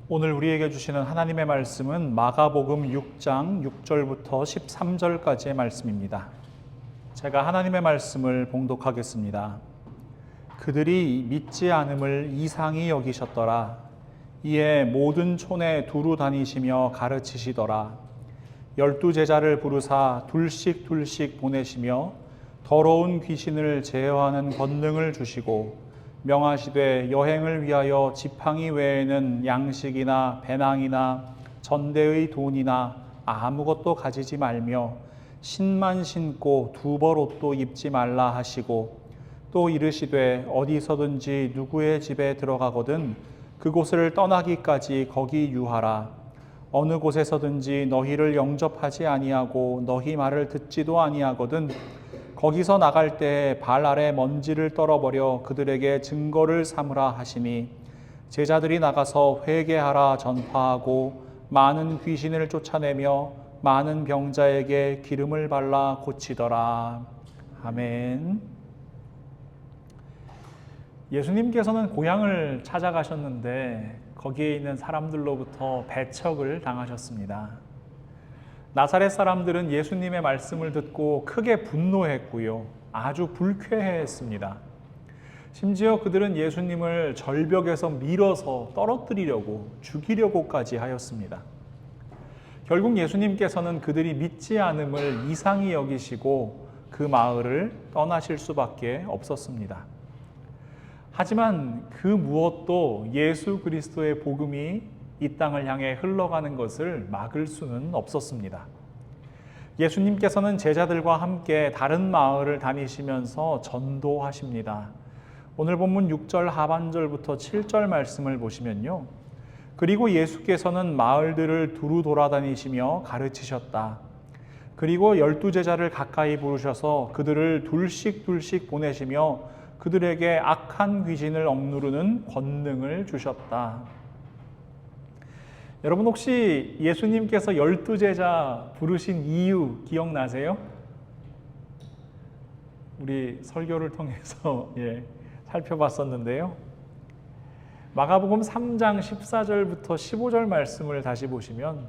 오늘 우리에게 주시는 하나님의 말씀은 마가복음 6장 6절부터 13절까지의 말씀입니다. 제가 하나님의 말씀을 봉독하겠습니다. 그들이 믿지 않음을 이상히 여기셨더라. 이에 모든 촌에 두루 다니시며 가르치시더라. 12 제자를 부르사 둘씩 보내시며 더러운 귀신을 제어하는 권능을 주시고 명하시되 여행을 위하여 지팡이 외에는 양식이나 배낭이나 전대의 돈이나 아무것도 가지지 말며 신만 신고 두벌 옷도 입지 말라 하시고 또 이르시되 어디서든지 누구의 집에 들어가거든 그곳을 떠나기까지 거기 유하라. 어느 곳에서든지 너희를 영접하지 아니하고 너희 말을 듣지도 아니하거든 거기서 나갈 때 발 아래 먼지를 떨어버려 그들에게 증거를 삼으라 하시니 제자들이 나가서 회개하라 전파하고 많은 귀신을 쫓아내며 많은 병자에게 기름을 발라 고치더라. 아멘. 예수님께서는 고향을 찾아가셨는데 거기에 있는 사람들로부터 배척을 당하셨습니다. 나사렛 사람들은 예수님의 말씀을 듣고 크게 분노했고요. 아주 불쾌해했습니다. 심지어 그들은 예수님을 절벽에서 밀어서 떨어뜨리려고 죽이려고까지 하였습니다. 결국 예수님께서는 그들이 믿지 않음을 이상히 여기시고 그 마을을 떠나실 수밖에 없었습니다. 하지만 그 무엇도 예수 그리스도의 복음이 이 땅을 향해 흘러가는 것을 막을 수는 없었습니다. 예수님께서는 제자들과 함께 다른 마을을 다니시면서 전도하십니다. 오늘 본문 6절 하반절부터 7절 말씀을 보시면요. 그리고 예수께서는 마을들을 두루 돌아다니시며 가르치셨다. 그리고 12 제자를 가까이 부르셔서 그들을 둘씩 보내시며 그들에게 악한 귀신을 억누르는 권능을 주셨다. 여러분 혹시 예수님께서 12 제자 부르신 이유 기억나세요? 우리 설교를 통해서 살펴봤었는데요. 마가복음 3장 14절부터 15절 말씀을 다시 보시면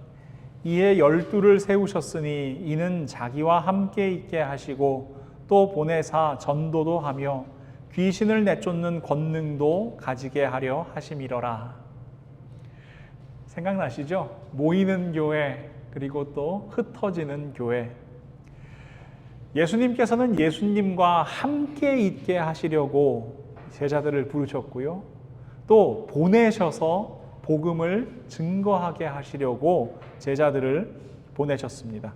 이에 12를 세우셨으니 이는 자기와 함께 있게 하시고 또 보내사 전도도 하며 귀신을 내쫓는 권능도 가지게 하려 하심이러라. 생각나시죠? 모이는 교회 그리고 또 흩어지는 교회. 예수님께서는 예수님과 함께 있게 하시려고 제자들을 부르셨고요. 또 보내셔서 복음을 증거하게 하시려고 제자들을 보내셨습니다.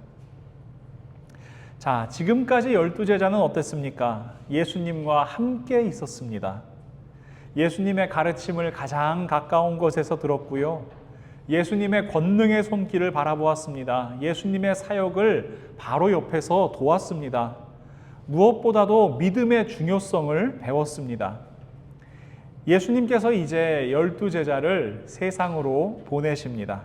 자, 지금까지 12 제자는 어땠습니까? 예수님과 함께 있었습니다. 예수님의 가르침을 가장 가까운 곳에서 들었고요. 예수님의 권능의 손길을 바라보았습니다. 예수님의 사역을 바로 옆에서 도왔습니다. 무엇보다도 믿음의 중요성을 배웠습니다. 예수님께서 이제 12 제자를 세상으로 보내십니다.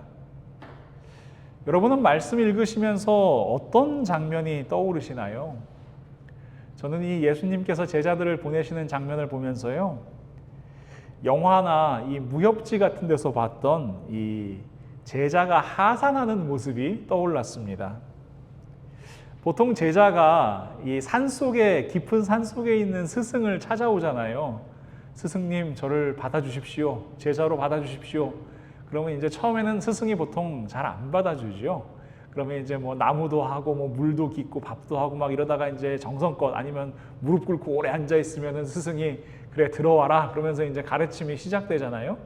여러분은 말씀 읽으시면서 어떤 장면이 떠오르시나요? 저는 이 예수님께서 제자들을 보내시는 장면을 보면서요. 영화나 이 무협지 같은 데서 봤던 이 제자가 하산하는 모습이 떠올랐습니다. 보통 제자가 이 산속에 깊은 산속에 있는 스승을 찾아오잖아요. 스승님 저를 받아주십시오. 제자로 받아주십시오. 그러면 이제 처음에는 스승이 보통 잘 안 받아주죠. 그러면 이제 뭐 나무도 하고 뭐 물도 깃고 밥도 하고 막 이러다가 이제 정성껏 아니면 무릎 꿇고 오래 앉아 있으면은 스승이 그래 들어와라 그러면서 이제 가르침이 시작되잖아요.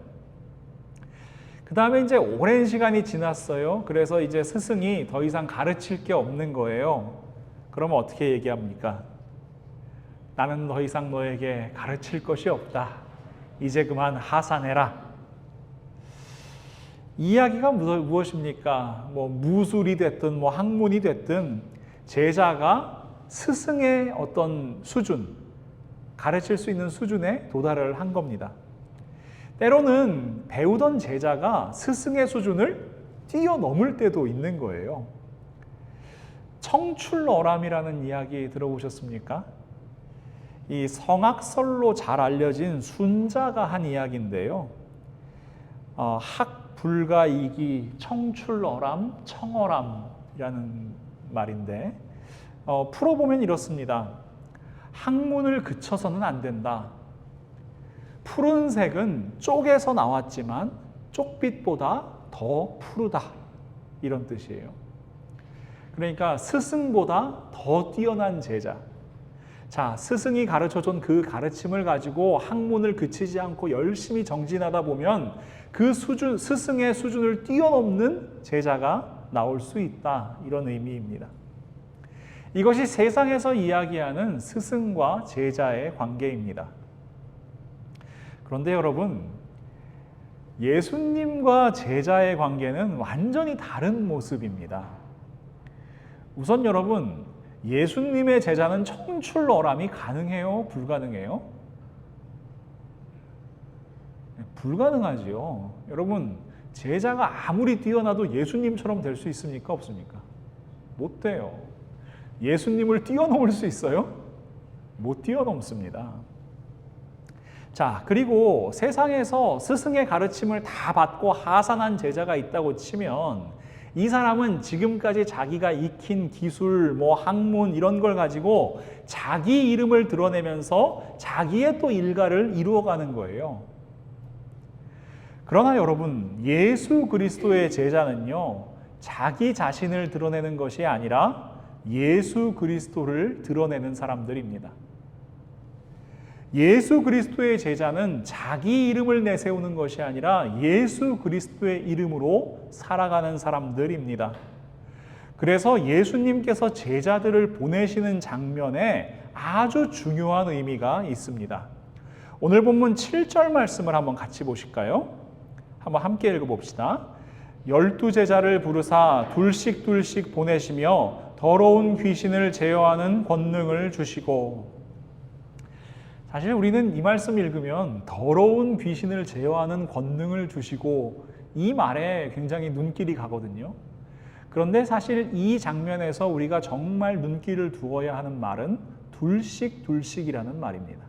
그 다음에 이제 오랜 시간이 지났어요. 그래서 이제 스승이 더 이상 가르칠 게 없는 거예요. 그러면 어떻게 얘기합니까? 나는 더 이상 너에게 가르칠 것이 없다. 이제 그만 하산해라. 이야기가 무엇입니까? 뭐 무술이 됐든 뭐 학문이 됐든 제자가 스승의 어떤 수준, 가르칠 수 있는 수준에 도달을 한 겁니다. 때로는 배우던 제자가 스승의 수준을 뛰어넘을 때도 있는 거예요. 청출어람이라는 이야기 들어보셨습니까? 이 성악설로 잘 알려진 순자가 한 이야기인데요. 불가이기, 청출어람, 청어람이라는 말인데 풀어보면 이렇습니다. 학문을 그쳐서는 안 된다. 푸른색은 쪽에서 나왔지만 쪽빛보다 더 푸르다. 이런 뜻이에요. 그러니까 스승보다 더 뛰어난 제자. 자, 스승이 가르쳐준 그 가르침을 가지고 학문을 그치지 않고 열심히 정진하다 보면 그 수준, 스승의 수준을 뛰어넘는 제자가 나올 수 있다. 이런 의미입니다. 이것이 세상에서 이야기하는 스승과 제자의 관계입니다. 그런데 여러분, 예수님과 제자의 관계는 완전히 다른 모습입니다. 우선 여러분, 예수님의 제자는 청출어람이 가능해요? 불가능해요? 불가능하지요. 여러분, 제자가 아무리 뛰어나도 예수님처럼 될 수 있습니까? 없습니까? 못 돼요. 예수님을 뛰어넘을 수 있어요? 못 뛰어넘습니다. 자, 그리고 세상에서 스승의 가르침을 다 받고 하산한 제자가 있다고 치면 이 사람은 지금까지 자기가 익힌 기술, 학문 이런 걸 가지고 자기 이름을 드러내면서 자기의 또 일가를 이루어가는 거예요. 그러나 여러분, 예수 그리스도의 제자는요, 자기 자신을 드러내는 것이 아니라 예수 그리스도를 드러내는 사람들입니다. 예수 그리스도의 제자는 자기 이름을 내세우는 것이 아니라 예수 그리스도의 이름으로 살아가는 사람들입니다. 그래서 예수님께서 제자들을 보내시는 장면에 아주 중요한 의미가 있습니다. 오늘 본문 7절 말씀을 한번 같이 보실까요? 한번 함께 읽어봅시다. 12제자를 부르사 둘씩 보내시며 더러운 귀신을 제어하는 권능을 주시고. 사실 우리는 이 말씀 읽으면 더러운 귀신을 제어하는 권능을 주시고 이 말에 굉장히 눈길이 가거든요. 그런데 사실 이 장면에서 우리가 정말 눈길을 두어야 하는 말은 둘씩이라는 말입니다.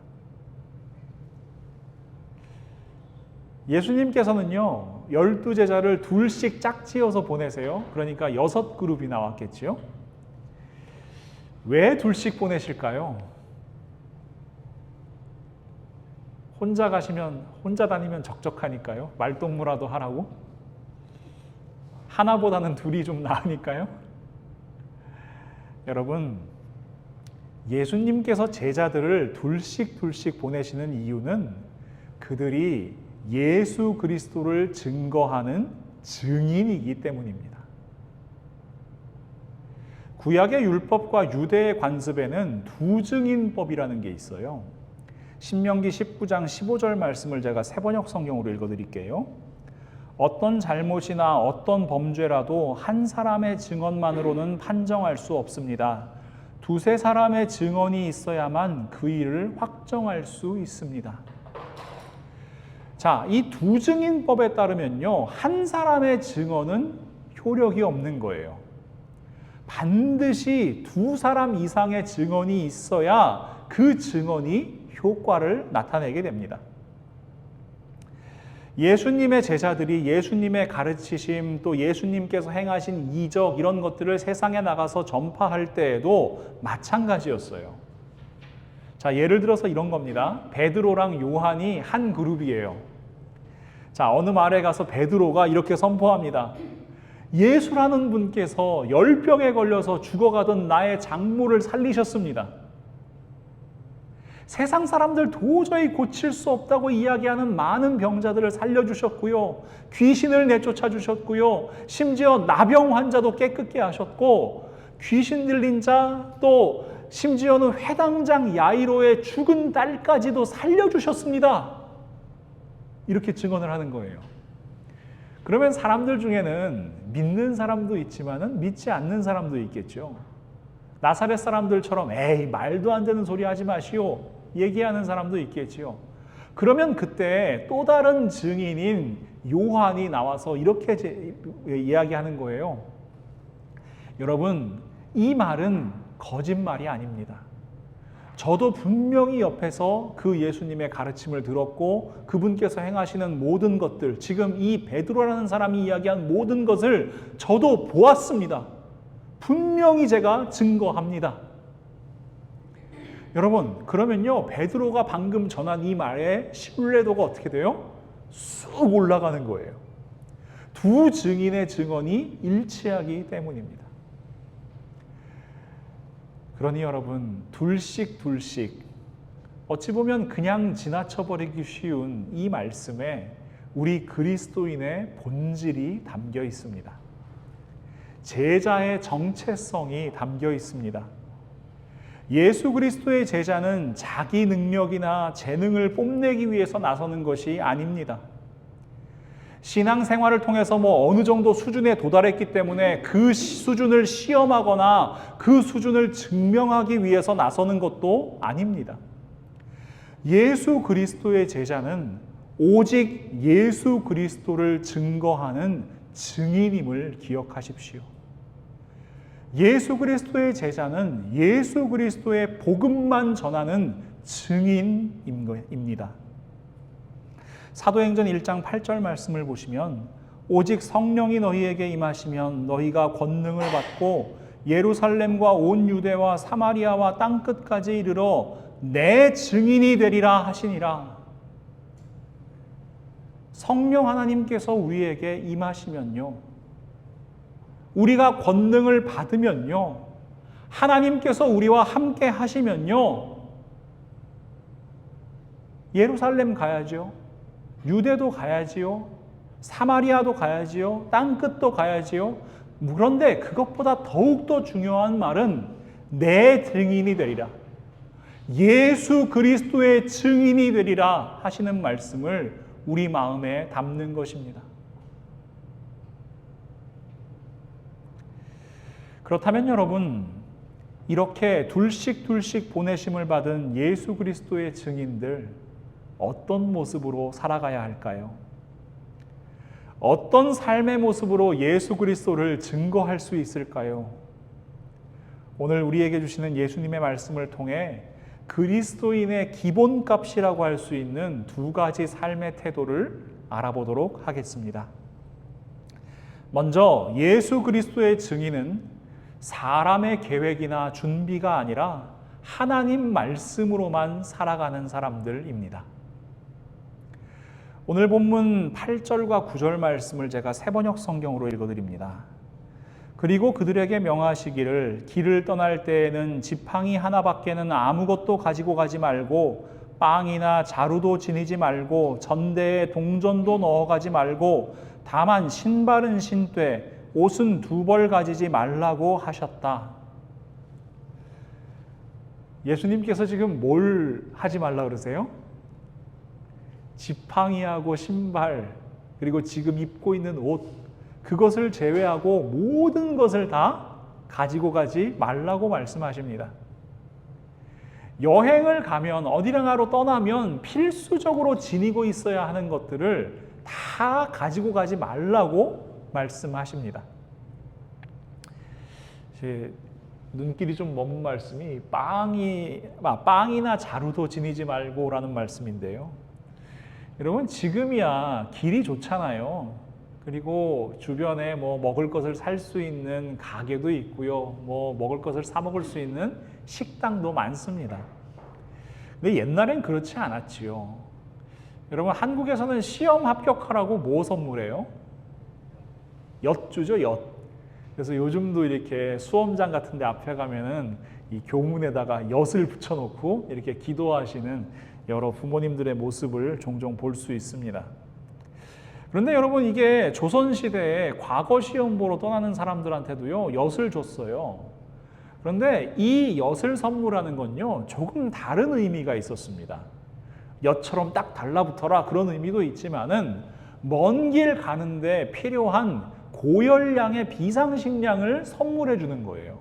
예수님께서는요, 12제자를 둘씩 짝지어서 보내세요. 그러니까 6그룹이 나왔겠지요. 왜 둘씩 보내실까요? 혼자 다니면 적적하니까요. 말동무라도 하라고? 하나보다는 둘이 좀 나으니까요. 여러분, 예수님께서 제자들을 둘씩 보내시는 이유는 그들이 예수 그리스도를 증거하는 증인이기 때문입니다. 구약의 율법과 유대의 관습에는 두증인법이라는 게 있어요. 신명기 19장 15절 말씀을 제가 새번역 성경으로 읽어드릴게요. 어떤 잘못이나 어떤 범죄라도 한 사람의 증언만으로는 판정할 수 없습니다. 두세 사람의 증언이 있어야만 그 일을 확정할 수 있습니다. 자, 이 두증인법에 따르면요, 한 사람의 증언은 효력이 없는 거예요. 반드시 두 사람 이상의 증언이 있어야 그 증언이 효과를 나타내게 됩니다. 예수님의 제자들이 예수님의 가르치심, 또 예수님께서 행하신 이적 이런 것들을 세상에 나가서 전파할 때에도 마찬가지였어요. 자, 예를 들어서 이런 겁니다. 베드로랑 요한이 한 그룹이에요. 자, 어느 마을에 가서 베드로가 이렇게 선포합니다. 예수라는 분께서 열병에 걸려서 죽어가던 나의 장모를 살리셨습니다. 세상 사람들 도저히 고칠 수 없다고 이야기하는 많은 병자들을 살려주셨고요. 귀신을 내쫓아 주셨고요. 심지어 나병 환자도 깨끗게 하셨고, 귀신 들린 자, 또 심지어는 회당장 야이로의 죽은 딸까지도 살려주셨습니다. 이렇게 증언을 하는 거예요. 그러면 사람들 중에는 믿는 사람도 있지만 믿지 않는 사람도 있겠죠. 나사렛 사람들처럼 에이 말도 안 되는 소리 하지 마시오 얘기하는 사람도 있겠지요. 그러면 그때 또 다른 증인인 요한이 나와서 이렇게 이야기하는 거예요. 여러분, 이 말은 거짓말이 아닙니다. 저도 분명히 옆에서 그 예수님의 가르침을 들었고 그분께서 행하시는 모든 것들, 지금 이 베드로라는 사람이 이야기한 모든 것을 저도 보았습니다. 분명히 제가 증거합니다. 여러분, 그러면요, 베드로가 방금 전한 이 말의 신뢰도가 어떻게 돼요? 쑥 올라가는 거예요. 두 증인의 증언이 일치하기 때문입니다. 그러니 여러분, 둘씩 어찌 보면 그냥 지나쳐버리기 쉬운 이 말씀에 우리 그리스도인의 본질이 담겨 있습니다. 제자의 정체성이 담겨 있습니다. 예수 그리스도의 제자는 자기 능력이나 재능을 뽐내기 위해서 나서는 것이 아닙니다. 신앙생활을 통해서 어느 정도 수준에 도달했기 때문에 그 수준을 시험하거나 그 수준을 증명하기 위해서 나서는 것도 아닙니다. 예수 그리스도의 제자는 오직 예수 그리스도를 증거하는 증인임을 기억하십시오. 예수 그리스도의 제자는 예수 그리스도의 복음만 전하는 증인입니다. 사도행전 1장 8절 말씀을 보시면 오직 성령이 너희에게 임하시면 너희가 권능을 받고 예루살렘과 온 유대와 사마리아와 땅끝까지 이르러 내 증인이 되리라 하시니라. 성령 하나님께서 우리에게 임하시면요, 우리가 권능을 받으면요, 하나님께서 우리와 함께 하시면요, 예루살렘 가야죠. 유대도 가야지요. 사마리아도 가야지요. 땅끝도 가야지요. 그런데 그것보다 더욱더 중요한 말은 내 증인이 되리라. 예수 그리스도의 증인이 되리라 하시는 말씀을 우리 마음에 담는 것입니다. 그렇다면 여러분, 이렇게 둘씩 보내심을 받은 예수 그리스도의 증인들, 어떤 모습으로 살아가야 할까요? 어떤 삶의 모습으로 예수 그리스도를 증거할 수 있을까요? 오늘 우리에게 주시는 예수님의 말씀을 통해 그리스도인의 기본값이라고 할 수 있는 두 가지 삶의 태도를 알아보도록 하겠습니다. 먼저 예수 그리스도의 증인은 사람의 계획이나 준비가 아니라 하나님 말씀으로만 살아가는 사람들입니다. 오늘 본문 8절과 9절 말씀을 제가 새번역 성경으로 읽어드립니다. 그리고 그들에게 명하시기를 길을 떠날 때에는 지팡이 하나밖에는 아무것도 가지고 가지 말고 빵이나 자루도 지니지 말고 전대에 동전도 넣어가지 말고 다만 신발은 신되 옷은 두 벌 가지지 말라고 하셨다. 예수님께서 지금 뭘 하지 말라 그러세요? 지팡이하고 신발, 그리고 지금 입고 있는 옷, 그것을 제외하고 모든 것을 다 가지고 가지 말라고 말씀하십니다. 여행을 가면, 어디랑가로 떠나면 필수적으로 지니고 있어야 하는 것들을 다 가지고 가지 말라고 말씀하십니다. 제 눈길이 좀 먼 말씀이 빵이나 자루도 지니지 말고 라는 말씀인데요. 여러분, 지금이야 길이 좋잖아요. 그리고 주변에 먹을 것을 살 수 있는 가게도 있고요. 먹을 것을 사 먹을 수 있는 식당도 많습니다. 근데 옛날엔 그렇지 않았지요. 여러분, 한국에서는 시험 합격하라고 뭐 선물해요? 엿 주죠, 엿. 그래서 요즘도 이렇게 수험장 같은 데 앞에 가면은 이 교문에다가 엿을 붙여놓고 이렇게 기도하시는 여러 부모님들의 모습을 종종 볼 수 있습니다. 그런데 여러분, 이게 조선시대에 과거 시험 보러 떠나는 사람들한테도요, 엿을 줬어요. 그런데 이 엿을 선물하는 건요, 조금 다른 의미가 있었습니다. 엿처럼 딱 달라붙어라 그런 의미도 있지만은 먼 길 가는데 필요한 고열량의 비상식량을 선물해 주는 거예요.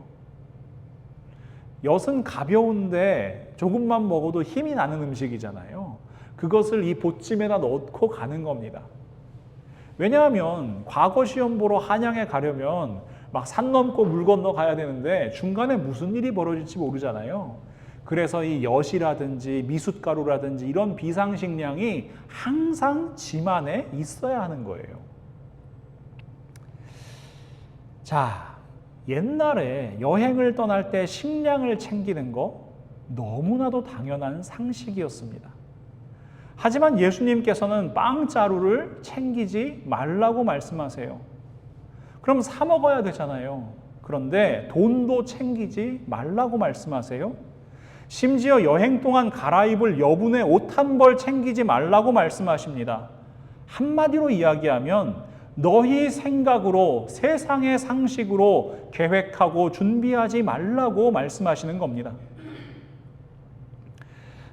엿은 가벼운데 조금만 먹어도 힘이 나는 음식이잖아요. 그것을 이 보찜에다 넣고 가는 겁니다. 왜냐하면 과거 시험 보러 한양에 가려면 막 산 넘고 물 건너 가야 되는데 중간에 무슨 일이 벌어질지 모르잖아요. 그래서 이 엿이라든지 미숫가루라든지 이런 비상식량이 항상 짐 안에 있어야 하는 거예요. 자, 옛날에 여행을 떠날 때 식량을 챙기는 거 너무나도 당연한 상식이었습니다. 하지만 예수님께서는 빵자루를 챙기지 말라고 말씀하세요. 그럼 사 먹어야 되잖아요. 그런데 돈도 챙기지 말라고 말씀하세요. 심지어 여행 동안 갈아입을 여분의 옷 한 벌 챙기지 말라고 말씀하십니다. 한마디로 이야기하면 너희 생각으로 세상의 상식으로 계획하고 준비하지 말라고 말씀하시는 겁니다.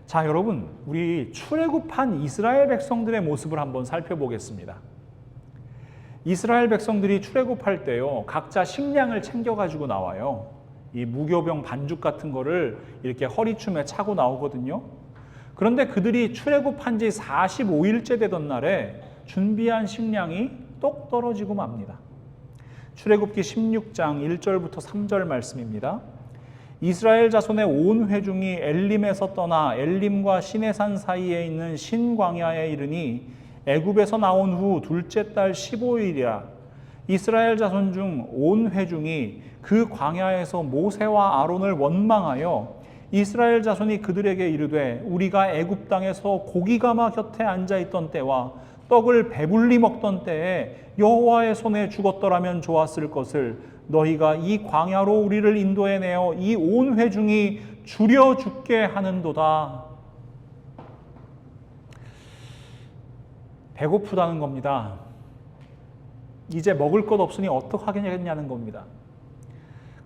자, 여러분, 우리 출애굽한 이스라엘 백성들의 모습을 한번 살펴보겠습니다. 이스라엘 백성들이 출애굽할 때요, 각자 식량을 챙겨가지고 나와요. 이 무교병 반죽 같은 거를 이렇게 허리춤에 차고 나오거든요. 그런데 그들이 출애굽한 지 45일째 되던 날에 준비한 식량이 똑 떨어지고 맙니다. 출애굽기 16장 1절부터 3절 말씀입니다. 이스라엘 자손의 온 회중이 엘림에서 떠나 엘림과 시내산 사이에 있는 신광야에 이르니 애굽에서 나온 후 둘째 달 15일이라 이스라엘 자손 중 온 회중이 그 광야에서 모세와 아론을 원망하여 이스라엘 자손이 그들에게 이르되 우리가 애굽 땅에서 고기가마 곁에 앉아 있던 때와 떡을 배불리 먹던 때에 여호와의 손에 죽었더라면 좋았을 것을 너희가 이 광야로 우리를 인도해 내어 이 온 회중이 줄여 죽게 하는도다. 배고프다는 겁니다. 이제 먹을 것 없으니 어떡하겠냐는 겁니다.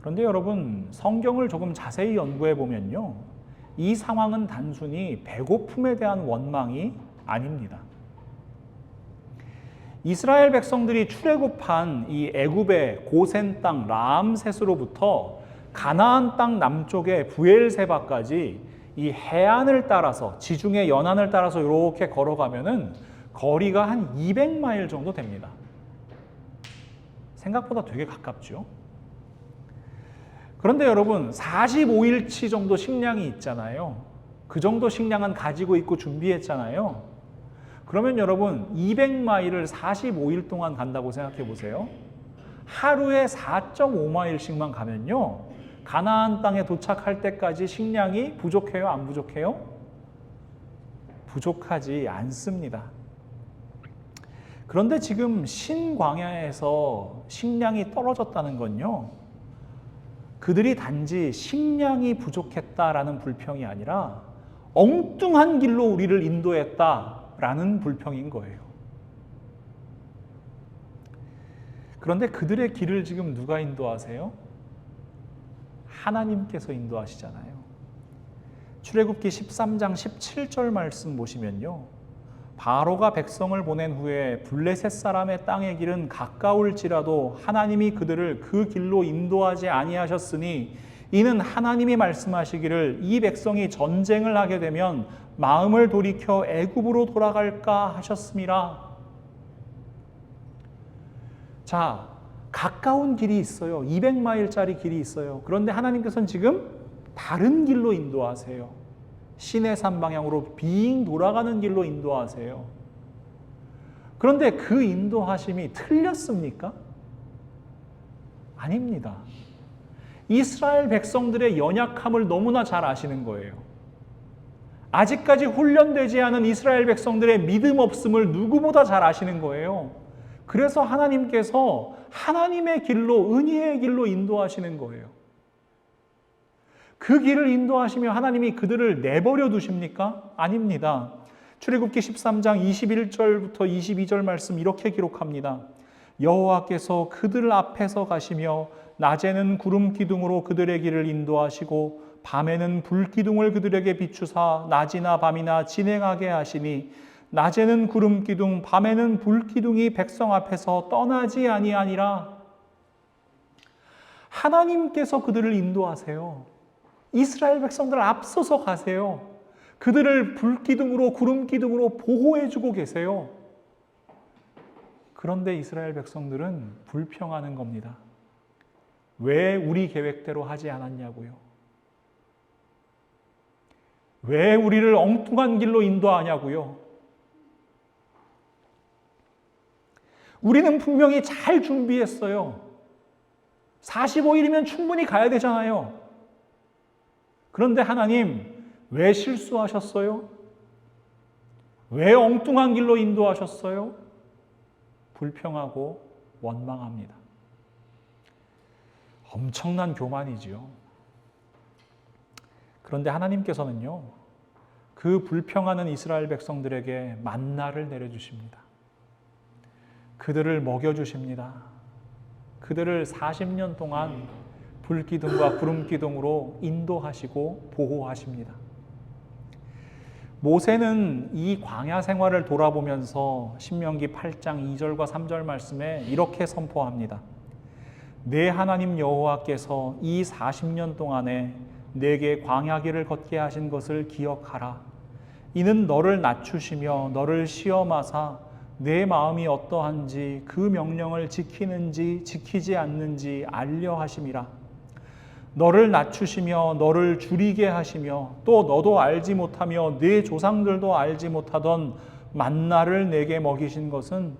그런데 여러분, 성경을 조금 자세히 연구해 보면요, 이 상황은 단순히 배고픔에 대한 원망이 아닙니다. 이스라엘 백성들이 출애굽한 이 애굽의 고센 땅 라암셋으로부터 가나안 땅 남쪽의 부엘세바까지 이 해안을 따라서, 지중해 연안을 따라서 이렇게 걸어가면은 거리가 한 200마일 정도 됩니다. 생각보다 되게 가깝죠. 그런데 여러분, 45일치 정도 식량이 있잖아요. 그 정도 식량은 가지고 있고 준비했잖아요. 그러면 여러분, 200마일을 45일 동안 간다고 생각해 보세요. 하루에 4.5마일씩만 가면요, 가나안 땅에 도착할 때까지 식량이 부족해요? 안 부족해요? 부족하지 않습니다. 그런데 지금 신광야에서 식량이 떨어졌다는 건요, 그들이 단지 식량이 부족했다라는 불평이 아니라 엉뚱한 길로 우리를 인도했다라는 불평인 거예요. 그런데 그들의 길을 지금 누가 인도하세요? 하나님께서 인도하시잖아요. 출애굽기 13장 17절 말씀 보시면요, 바로가 백성을 보낸 후에 블레셋 사람의 땅의 길은 가까울지라도 하나님이 그들을 그 길로 인도하지 아니하셨으니 이는 하나님이 말씀하시기를 이 백성이 전쟁을 하게 되면 마음을 돌이켜 애굽으로 돌아갈까 하셨음이라. 자, 가까운 길이 있어요. 200마일짜리 길이 있어요. 그런데 하나님께서는 지금 다른 길로 인도하세요. 시내산 방향으로 빙 돌아가는 길로 인도하세요. 그런데 그 인도하심이 틀렸습니까? 아닙니다. 이스라엘 백성들의 연약함을 너무나 잘 아시는 거예요. 아직까지 훈련되지 않은 이스라엘 백성들의 믿음 없음을 누구보다 잘 아시는 거예요. 그래서 하나님께서 하나님의 길로, 은혜의 길로 인도하시는 거예요. 그 길을 인도하시며 하나님이 그들을 내버려 두십니까? 아닙니다. 출애굽기 13장 21절부터 22절 말씀 이렇게 기록합니다. 여호와께서 그들 앞에서 가시며 낮에는 구름 기둥으로 그들의 길을 인도하시고 밤에는 불 기둥을 그들에게 비추사 낮이나 밤이나 진행하게 하시니 낮에는 구름 기둥 밤에는 불 기둥이 백성 앞에서 떠나지 아니하니라. 하나님께서 그들을 인도하세요. 이스라엘 백성들을 앞서서 가세요. 그들을 불기둥으로 구름기둥으로 보호해주고 계세요. 그런데 이스라엘 백성들은 불평하는 겁니다. 왜 우리 계획대로 하지 않았냐고요. 왜 우리를 엉뚱한 길로 인도하냐고요? 우리는 분명히 잘 준비했어요. 45일이면 충분히 가야 되잖아요. 그런데 하나님, 왜 실수하셨어요? 왜 엉뚱한 길로 인도하셨어요? 불평하고 원망합니다. 엄청난 교만이지요. 그런데 하나님께서는요, 그 불평하는 이스라엘 백성들에게 만나를 내려주십니다. 그들을 먹여주십니다. 그들을 40년 동안 불기둥과 구름기둥으로 인도하시고 보호하십니다. 모세는 이 광야 생활을 돌아보면서 신명기 8장 2절과 3절 말씀에 이렇게 선포합니다. 내 하나님 여호와께서 이 40년 동안에 내게 광야길을 걷게 하신 것을 기억하라. 이는 너를 낮추시며 너를 시험하사 내 마음이 어떠한지 그 명령을 지키는지 지키지 않는지 알려 하심이라. 너를 낮추시며 너를 줄이게 하시며 또 너도 알지 못하며 네 조상들도 알지 못하던 만나를 내게 먹이신 것은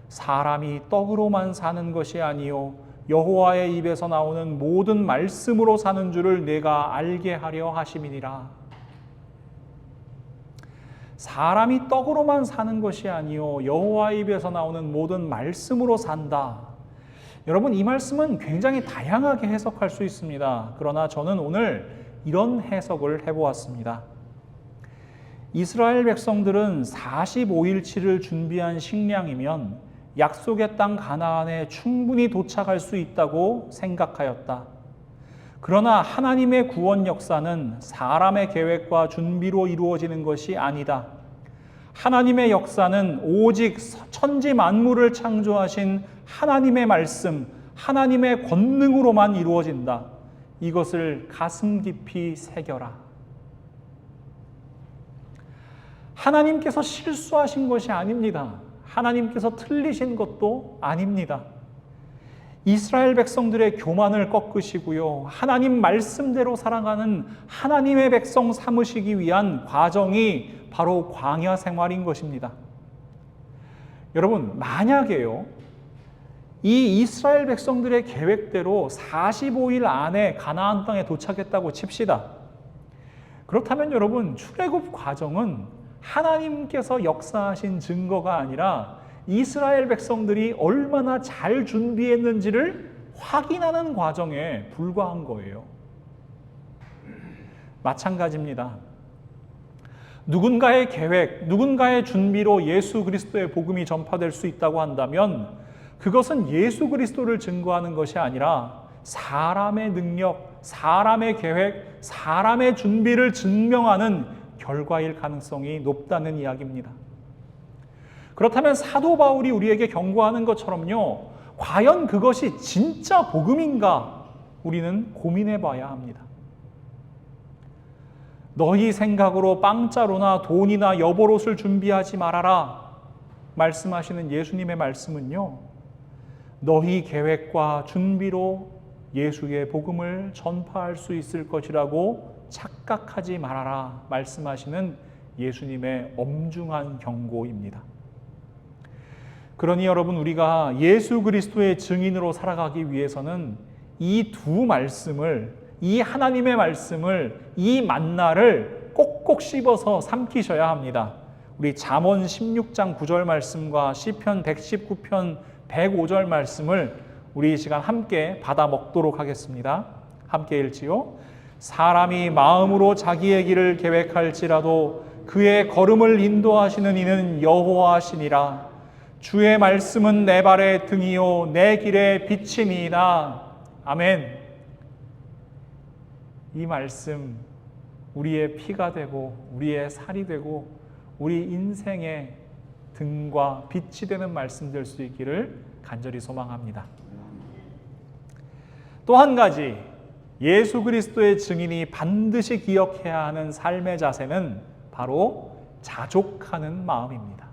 사람이 떡으로만 사는 것이 아니요 여호와의 입에서 나오는 모든 말씀으로 사는 줄을 내가 알게 하려 하심이니라. 사람이 떡으로만 사는 것이 아니요 여호와의 입에서 나오는 모든 말씀으로 산다. 여러분, 이 말씀은 굉장히 다양하게 해석할 수 있습니다. 그러나 저는 오늘 이런 해석을 해보았습니다. 이스라엘 백성들은 45일치를 준비한 식량이면 약속의 땅 가나안에 충분히 도착할 수 있다고 생각하였다. 그러나 하나님의 구원 역사는 사람의 계획과 준비로 이루어지는 것이 아니다. 하나님의 역사는 오직 천지 만물을 창조하신 하나님의 말씀, 하나님의 권능으로만 이루어진다. 이것을 가슴 깊이 새겨라. 하나님께서 실수하신 것이 아닙니다. 하나님께서 틀리신 것도 아닙니다. 이스라엘 백성들의 교만을 꺾으시고요, 하나님 말씀대로 살아가는 하나님의 백성 삼으시기 위한 과정이 바로 광야 생활인 것입니다. 여러분, 만약에요, 이 이스라엘 백성들의 계획대로 45일 안에 가나안 땅에 도착했다고 칩시다. 그렇다면 여러분, 출애굽 과정은 하나님께서 역사하신 증거가 아니라 이스라엘 백성들이 얼마나 잘 준비했는지를 확인하는 과정에 불과한 거예요. 마찬가지입니다. 누군가의 계획, 누군가의 준비로 예수 그리스도의 복음이 전파될 수 있다고 한다면 그것은 예수 그리스도를 증거하는 것이 아니라 사람의 능력, 사람의 계획, 사람의 준비를 증명하는 결과일 가능성이 높다는 이야기입니다. 그렇다면 사도 바울이 우리에게 경고하는 것처럼요, 과연 그것이 진짜 복음인가 우리는 고민해 봐야 합니다. 너희 생각으로 빵자루나 돈이나 여보롯을 준비하지 말아라 말씀하시는 예수님의 말씀은요, 너희 계획과 준비로 예수의 복음을 전파할 수 있을 것이라고 착각하지 말아라 말씀하시는 예수님의 엄중한 경고입니다. 그러니 여러분, 우리가 예수 그리스도의 증인으로 살아가기 위해서는 이 두 말씀을, 이 하나님의 말씀을, 이 만나를 꼭꼭 씹어서 삼키셔야 합니다. 우리 잠언 16장 9절 말씀과 시편 119편 105절 말씀을 우리 이 시간 함께 받아 먹도록 하겠습니다. 함께 읽지요. 사람이 마음으로 자기의 길을 계획할지라도 그의 걸음을 인도하시는 이는 여호와시니라. 주의 말씀은 내 발의 등이요 내 길의 빛이니이다. 아멘. 이 말씀 우리의 피가 되고 우리의 살이 되고 우리 인생의 등과 빛이 되는 말씀 될 수 있기를 간절히 소망합니다. 또 한 가지, 예수 그리스도의 증인이 반드시 기억해야 하는 삶의 자세는 바로 자족하는 마음입니다.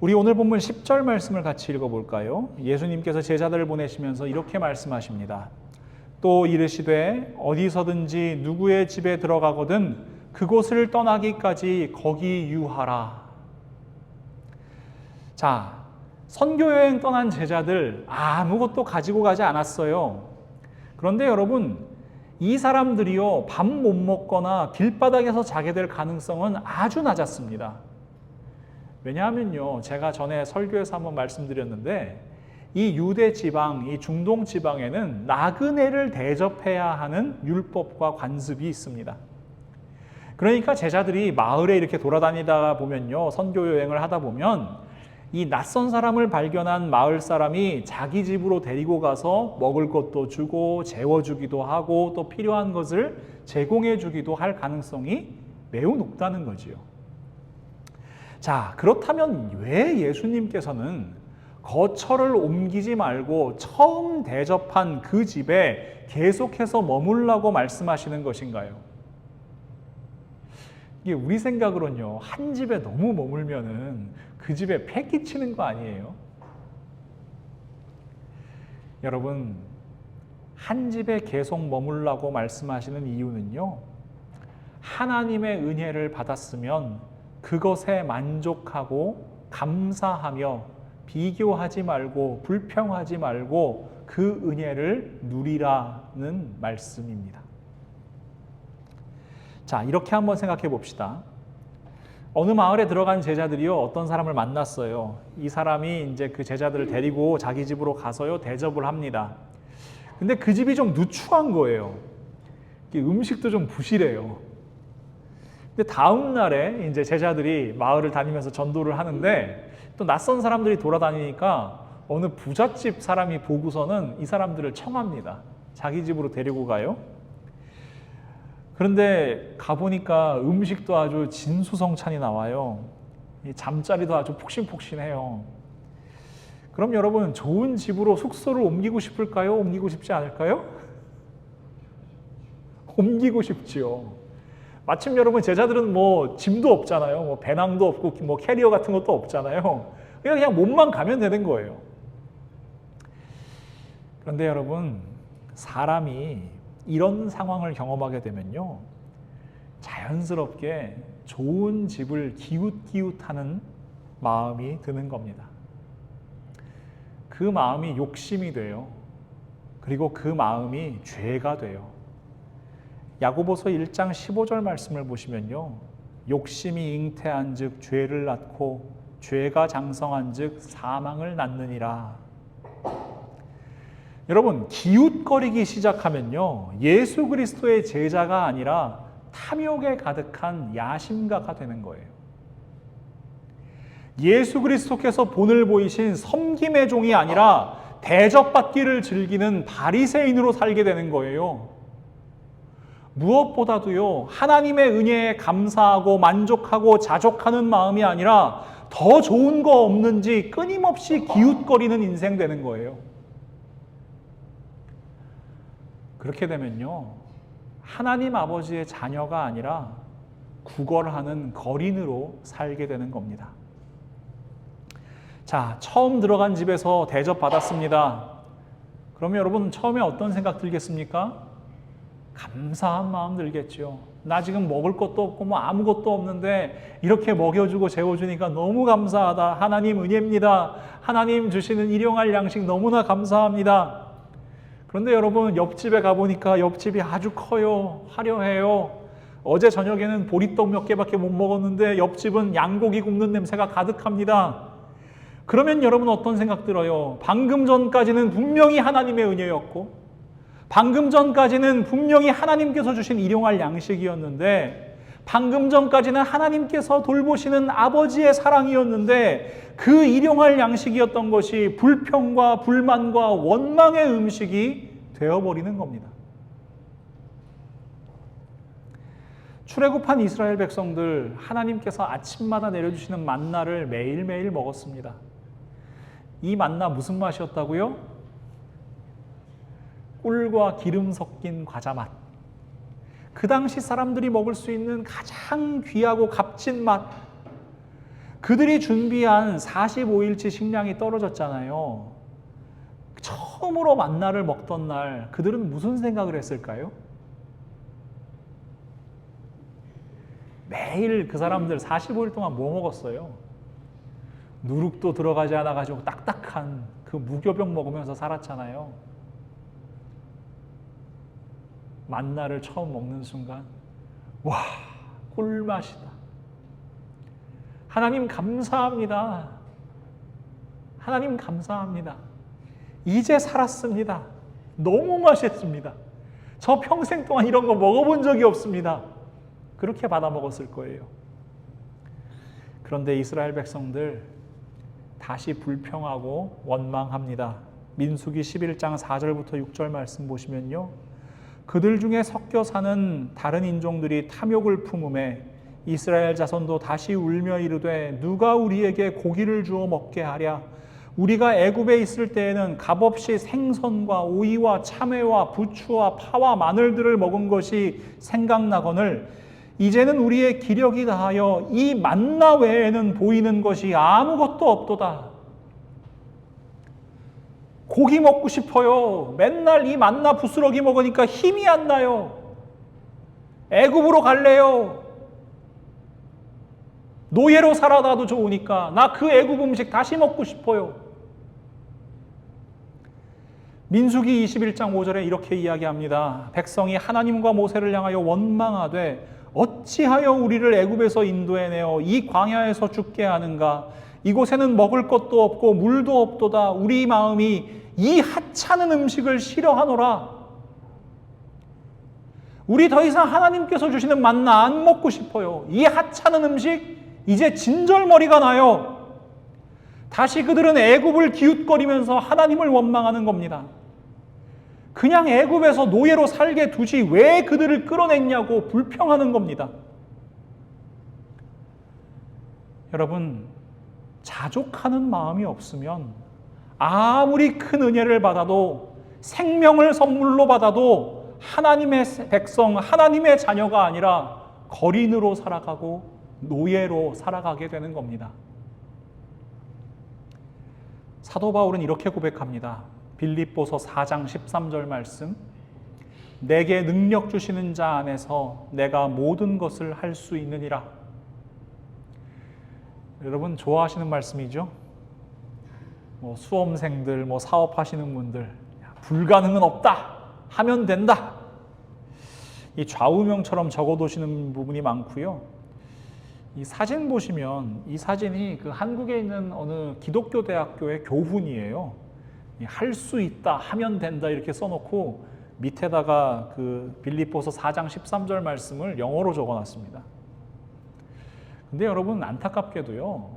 우리 오늘 본문 10절 말씀을 같이 읽어볼까요? 예수님께서 제자들을 보내시면서 이렇게 말씀하십니다. 또 이르시되 어디서든지 누구의 집에 들어가거든 그곳을 떠나기까지 거기 유하라. 자, 선교여행 떠난 제자들 아무것도 가지고 가지 않았어요. 그런데 여러분, 이 사람들이요, 밥 못 먹거나 길바닥에서 자게 될 가능성은 아주 낮았습니다. 왜냐하면요, 제가 전에 설교에서 한번 말씀드렸는데 이 유대 지방, 이 중동 지방에는 나그네를 대접해야 하는 율법과 관습이 있습니다. 그러니까 제자들이 마을에 이렇게 돌아다니다 보면요, 선교 여행을 하다 보면 이 낯선 사람을 발견한 마을 사람이 자기 집으로 데리고 가서 먹을 것도 주고 재워주기도 하고 또 필요한 것을 제공해 주기도 할 가능성이 매우 높다는 거지요. 자, 그렇다면 왜 예수님께서는 거처를 옮기지 말고 처음 대접한 그 집에 계속해서 머물라고 말씀하시는 것인가요? 이게 우리 생각으로는요, 한 집에 너무 머물면은 그 집에 패 끼치는 거 아니에요? 여러분, 한 집에 계속 머물라고 말씀하시는 이유는요, 하나님의 은혜를 받았으면 그것에 만족하고 감사하며 비교하지 말고 불평하지 말고 그 은혜를 누리라는 말씀입니다. 자, 이렇게 한번 생각해 봅시다. 어느 마을에 들어간 제자들이요, 어떤 사람을 만났어요. 이 사람이 이제 그 제자들을 데리고 자기 집으로 가서요, 대접을 합니다. 근데 그 집이 좀 누추한 거예요. 음식도 좀 부실해요. 근데 다음 날에 이제 제자들이 마을을 다니면서 전도를 하는데 또 낯선 사람들이 돌아다니니까 어느 부잣집 사람이 보고서는 이 사람들을 청합니다. 자기 집으로 데리고 가요. 그런데 가보니까 음식도 아주 진수성찬이 나와요. 잠자리도 아주 폭신폭신해요. 그럼 여러분, 좋은 집으로 숙소를 옮기고 싶을까요? 옮기고 싶지 않을까요? 옮기고 싶지요. 마침 여러분, 제자들은 뭐 짐도 없잖아요. 뭐 배낭도 없고 뭐 캐리어 같은 것도 없잖아요. 그냥 몸만 가면 되는 거예요. 그런데 여러분, 사람이 이런 상황을 경험하게 되면요, 자연스럽게 좋은 집을 기웃기웃하는 마음이 드는 겁니다. 그 마음이 욕심이 돼요. 그리고 그 마음이 죄가 돼요. 야고보서 1장 15절 말씀을 보시면요, 욕심이 잉태한 즉 죄를 낳고 죄가 장성한 즉 사망을 낳느니라. 여러분, 기웃거리기 시작하면요, 예수 그리스도의 제자가 아니라 탐욕에 가득한 야심가가 되는 거예요. 예수 그리스도께서 본을 보이신 섬김의 종이 아니라 대접받기를 즐기는 바리새인으로 살게 되는 거예요. 무엇보다도요, 하나님의 은혜에 감사하고 만족하고 자족하는 마음이 아니라 더 좋은 거 없는지 끊임없이 기웃거리는 인생 되는 거예요. 그렇게 되면요, 하나님 아버지의 자녀가 아니라 구걸하는 거린으로 살게 되는 겁니다. 자, 처음 들어간 집에서 대접받았습니다. 그러면 여러분, 처음에 어떤 생각 들겠습니까? 감사한 마음 들겠죠. 나 지금 먹을 것도 없고 뭐 아무것도 없는데 이렇게 먹여주고 재워주니까 너무 감사하다. 하나님 은혜입니다. 하나님 주시는 일용할 양식 너무나 감사합니다. 그런데 여러분, 옆집에 가보니까 옆집이 아주 커요. 화려해요. 어제 저녁에는 보리떡 몇 개밖에 못 먹었는데 옆집은 양고기 굽는 냄새가 가득합니다. 그러면 여러분, 어떤 생각 들어요? 방금 전까지는 분명히 하나님의 은혜였고, 방금 전까지는 분명히 하나님께서 주신 일용할 양식이었는데, 방금 전까지는 하나님께서 돌보시는 아버지의 사랑이었는데, 그 일용할 양식이었던 것이 불평과 불만과 원망의 음식이 되어버리는 겁니다. 출애굽한 이스라엘 백성들, 하나님께서 아침마다 내려주시는 만나를 매일매일 먹었습니다. 이 만나 무슨 맛이었다고요? 꿀과 기름 섞인 과자 맛. 그 당시 사람들이 먹을 수 있는 가장 귀하고 값진 맛. 그들이 준비한 45일치 식량이 떨어졌잖아요. 처음으로 만나를 먹던 날 그들은 무슨 생각을 했을까요? 매일 그 사람들 45일 동안 뭐 먹었어요? 누룩도 들어가지 않아가지고 딱딱한 그 무교병 먹으면서 살았잖아요. 만나를 처음 먹는 순간 와, 꿀맛이다. 하나님 감사합니다. 하나님 감사합니다. 이제 살았습니다. 너무 맛있습니다. 저 평생 동안 이런 거 먹어본 적이 없습니다. 그렇게 받아 먹었을 거예요. 그런데 이스라엘 백성들 다시 불평하고 원망합니다. 민수기 11장 4절부터 6절 말씀 보시면요. 그들 중에 섞여 사는 다른 인종들이 탐욕을 품음에 이스라엘 자손도 다시 울며 이르되 누가 우리에게 고기를 주어 먹게 하랴. 우리가 애굽에 있을 때에는 값없이 생선과 오이와 참외와 부추와 파와 마늘들을 먹은 것이 생각나거늘 이제는 우리의 기력이 다하여 이 만나 외에는 보이는 것이 아무것도 없도다. 고기 먹고 싶어요. 맨날 이 만나 부스러기 먹으니까 힘이 안 나요. 애굽으로 갈래요. 노예로 살아가도 좋으니까 나 그 애굽 음식 다시 먹고 싶어요. 민수기 21장 5절에 이렇게 이야기합니다. 백성이 하나님과 모세를 향하여 원망하되 어찌하여 우리를 애굽에서 인도해내어 이 광야에서 죽게 하는가? 이곳에는 먹을 것도 없고 물도 없도다. 우리 마음이 이 하찮은 음식을 싫어하노라. 우리 더 이상 하나님께서 주시는 만나 안 먹고 싶어요. 이 하찮은 음식 이제 진절머리가 나요. 다시 그들은 애굽을 기웃거리면서 하나님을 원망하는 겁니다. 그냥 애굽에서 노예로 살게 두지 왜 그들을 끌어냈냐고 불평하는 겁니다. 여러분, 자족하는 마음이 없으면 아무리 큰 은혜를 받아도 생명을 선물로 받아도 하나님의 백성, 하나님의 자녀가 아니라 거린으로 살아가고 노예로 살아가게 되는 겁니다. 사도 바울은 이렇게 고백합니다. 빌립보서 4장 13절 말씀. 내게 능력 주시는 자 안에서 내가 모든 것을 할 수 있느니라. 여러분 좋아하시는 말씀이죠? 수험생들, 사업하시는 분들 불가능은 없다. 하면 된다. 이 좌우명처럼 적어두시는 부분이 많고요. 이 사진 보시면 이 사진이 그 한국에 있는 어느 기독교 대학교의 교훈이에요. 할 수 있다, 하면 된다 이렇게 써놓고 밑에다가 그 빌립보서 4장 13절 말씀을 영어로 적어놨습니다. 근데 여러분 안타깝게도요,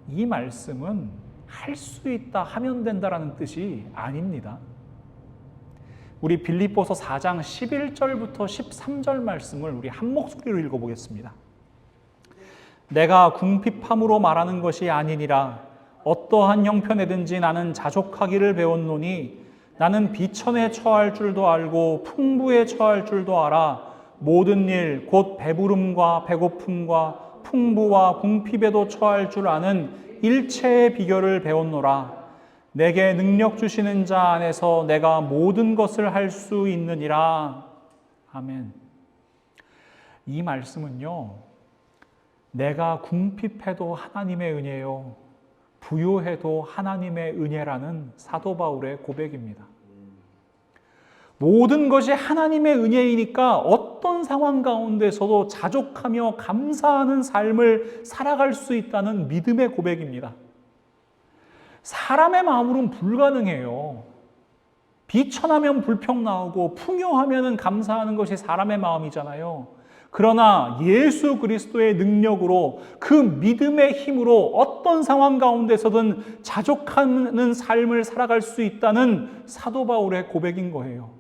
이 말씀은 할 수 있다, 하면 된다라는 뜻이 아닙니다. 우리 빌립보서 4장 11절부터 13절 말씀을 우리 한 목소리로 읽어보겠습니다. 내가 궁핍함으로 말하는 것이 아니니라. 어떠한 형편에든지 나는 자족하기를 배웠노니 나는 비천에 처할 줄도 알고 풍부에 처할 줄도 알아. 모든 일 곧 배부름과 배고픔과 풍부와 궁핍에도 처할 줄 아는 일체의 비결을 배웠노라. 내게 능력 주시는 자 안에서 내가 모든 것을 할 수 있느니라. 아멘. 이 말씀은요, 내가 궁핍해도 하나님의 은혜요, 부요해도 하나님의 은혜라는 사도 바울의 고백입니다. 모든 것이 하나님의 은혜이니까 어떤 상황 가운데서도 자족하며 감사하는 삶을 살아갈 수 있다는 믿음의 고백입니다. 사람의 마음으로는 불가능해요. 비천하면 불평 나오고 풍요하면 감사하는 것이 사람의 마음이잖아요. 그러나 예수 그리스도의 능력으로 그 믿음의 힘으로 어떤 상황 가운데서든 자족하는 삶을 살아갈 수 있다는 사도 바울의 고백인 거예요.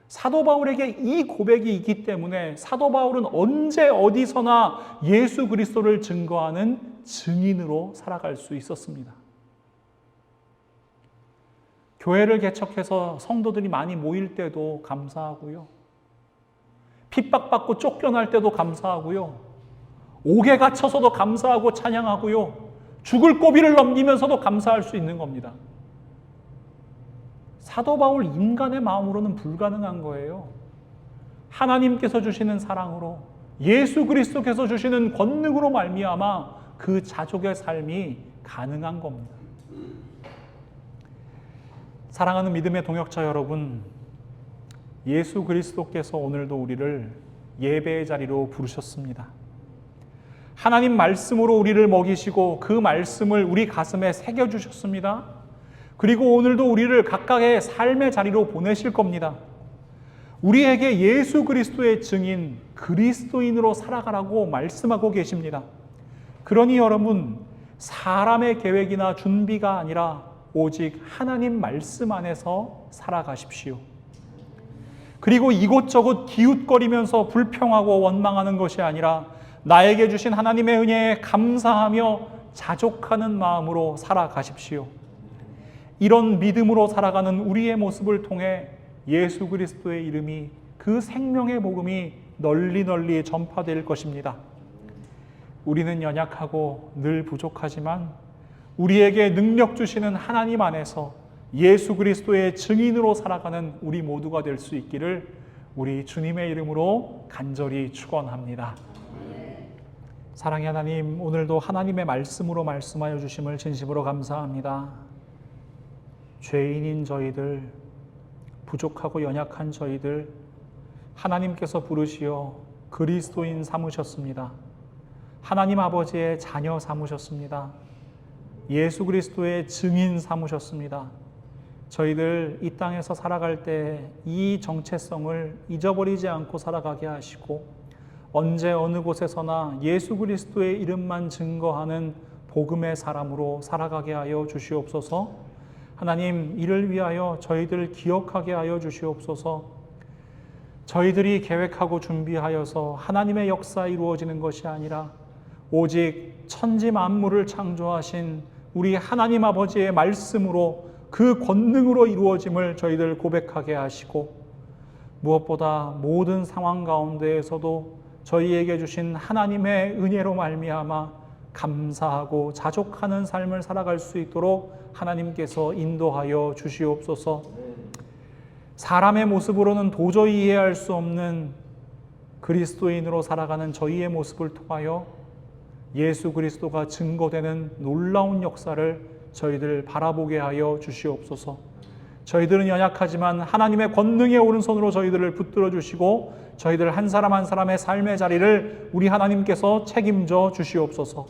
사도 바울에게 이 고백이 있기 때문에 사도 바울은 언제 어디서나 예수 그리스도를 증거하는 증인으로 살아갈 수 있었습니다. 교회를 개척해서 성도들이 많이 모일 때도 감사하고요. 핍박받고 쫓겨날 때도 감사하고요. 옥에 갇혀서도 감사하고 찬양하고요. 죽을 고비를 넘기면서도 감사할 수 있는 겁니다. 사도 바울 인간의 마음으로는 불가능한 거예요. 하나님께서 주시는 사랑으로, 예수 그리스도께서 주시는 권능으로 말미암아 그 자족의 삶이 가능한 겁니다. 사랑하는 믿음의 동역자 여러분, 예수 그리스도께서 오늘도 우리를 예배의 자리로 부르셨습니다. 하나님 말씀으로 우리를 먹이시고 그 말씀을 우리 가슴에 새겨주셨습니다. 그리고 오늘도 우리를 각각의 삶의 자리로 보내실 겁니다. 우리에게 예수 그리스도의 증인, 그리스도인으로 살아가라고 말씀하고 계십니다. 그러니 여러분, 사람의 계획이나 준비가 아니라 오직 하나님 말씀 안에서 살아가십시오. 그리고 이곳저곳 기웃거리면서 불평하고 원망하는 것이 아니라 나에게 주신 하나님의 은혜에 감사하며 자족하는 마음으로 살아가십시오. 이런 믿음으로 살아가는 우리의 모습을 통해 예수 그리스도의 이름이, 그 생명의 복음이 널리 전파될 것입니다. 우리는 연약하고 늘 부족하지만 우리에게 능력 주시는 하나님 안에서 예수 그리스도의 증인으로 살아가는 우리 모두가 될 수 있기를 우리 주님의 이름으로 간절히 축원합니다. 사랑의 하나님, 오늘도 하나님의 말씀으로 말씀하여 주심을 진심으로 감사합니다. 죄인인 저희들, 부족하고 연약한 저희들, 하나님께서 부르시어 그리스도인 삼으셨습니다. 하나님 아버지의 자녀 삼으셨습니다. 예수 그리스도의 증인 삼으셨습니다. 저희들 이 땅에서 살아갈 때 이 정체성을 잊어버리지 않고 살아가게 하시고, 언제 어느 곳에서나 예수 그리스도의 이름만 증거하는 복음의 사람으로 살아가게 하여 주시옵소서. 하나님, 이를 위하여 저희들을 기억하게 하여 주시옵소서. 저희들이 계획하고 준비하여서 하나님의 역사 이루어지는 것이 아니라 오직 천지 만물을 창조하신 우리 하나님 아버지의 말씀으로, 그 권능으로 이루어짐을 저희들 고백하게 하시고, 무엇보다 모든 상황 가운데에서도 저희에게 주신 하나님의 은혜로 말미암아 감사하고 자족하는 삶을 살아갈 수 있도록 하나님께서 인도하여 주시옵소서. 사람의 모습으로는 도저히 이해할 수 없는 그리스도인으로 살아가는 저희의 모습을 통하여 예수 그리스도가 증거되는 놀라운 역사를 저희들 바라보게 하여 주시옵소서. 저희들은 연약하지만 하나님의 권능의 오른손으로 저희들을 붙들어 주시고 저희들 한 사람 한 사람의 삶의 자리를 우리 하나님께서 책임져 주시옵소서.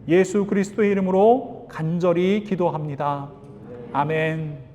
예수 그리스도의 이름으로 간절히 기도합니다. 아멘.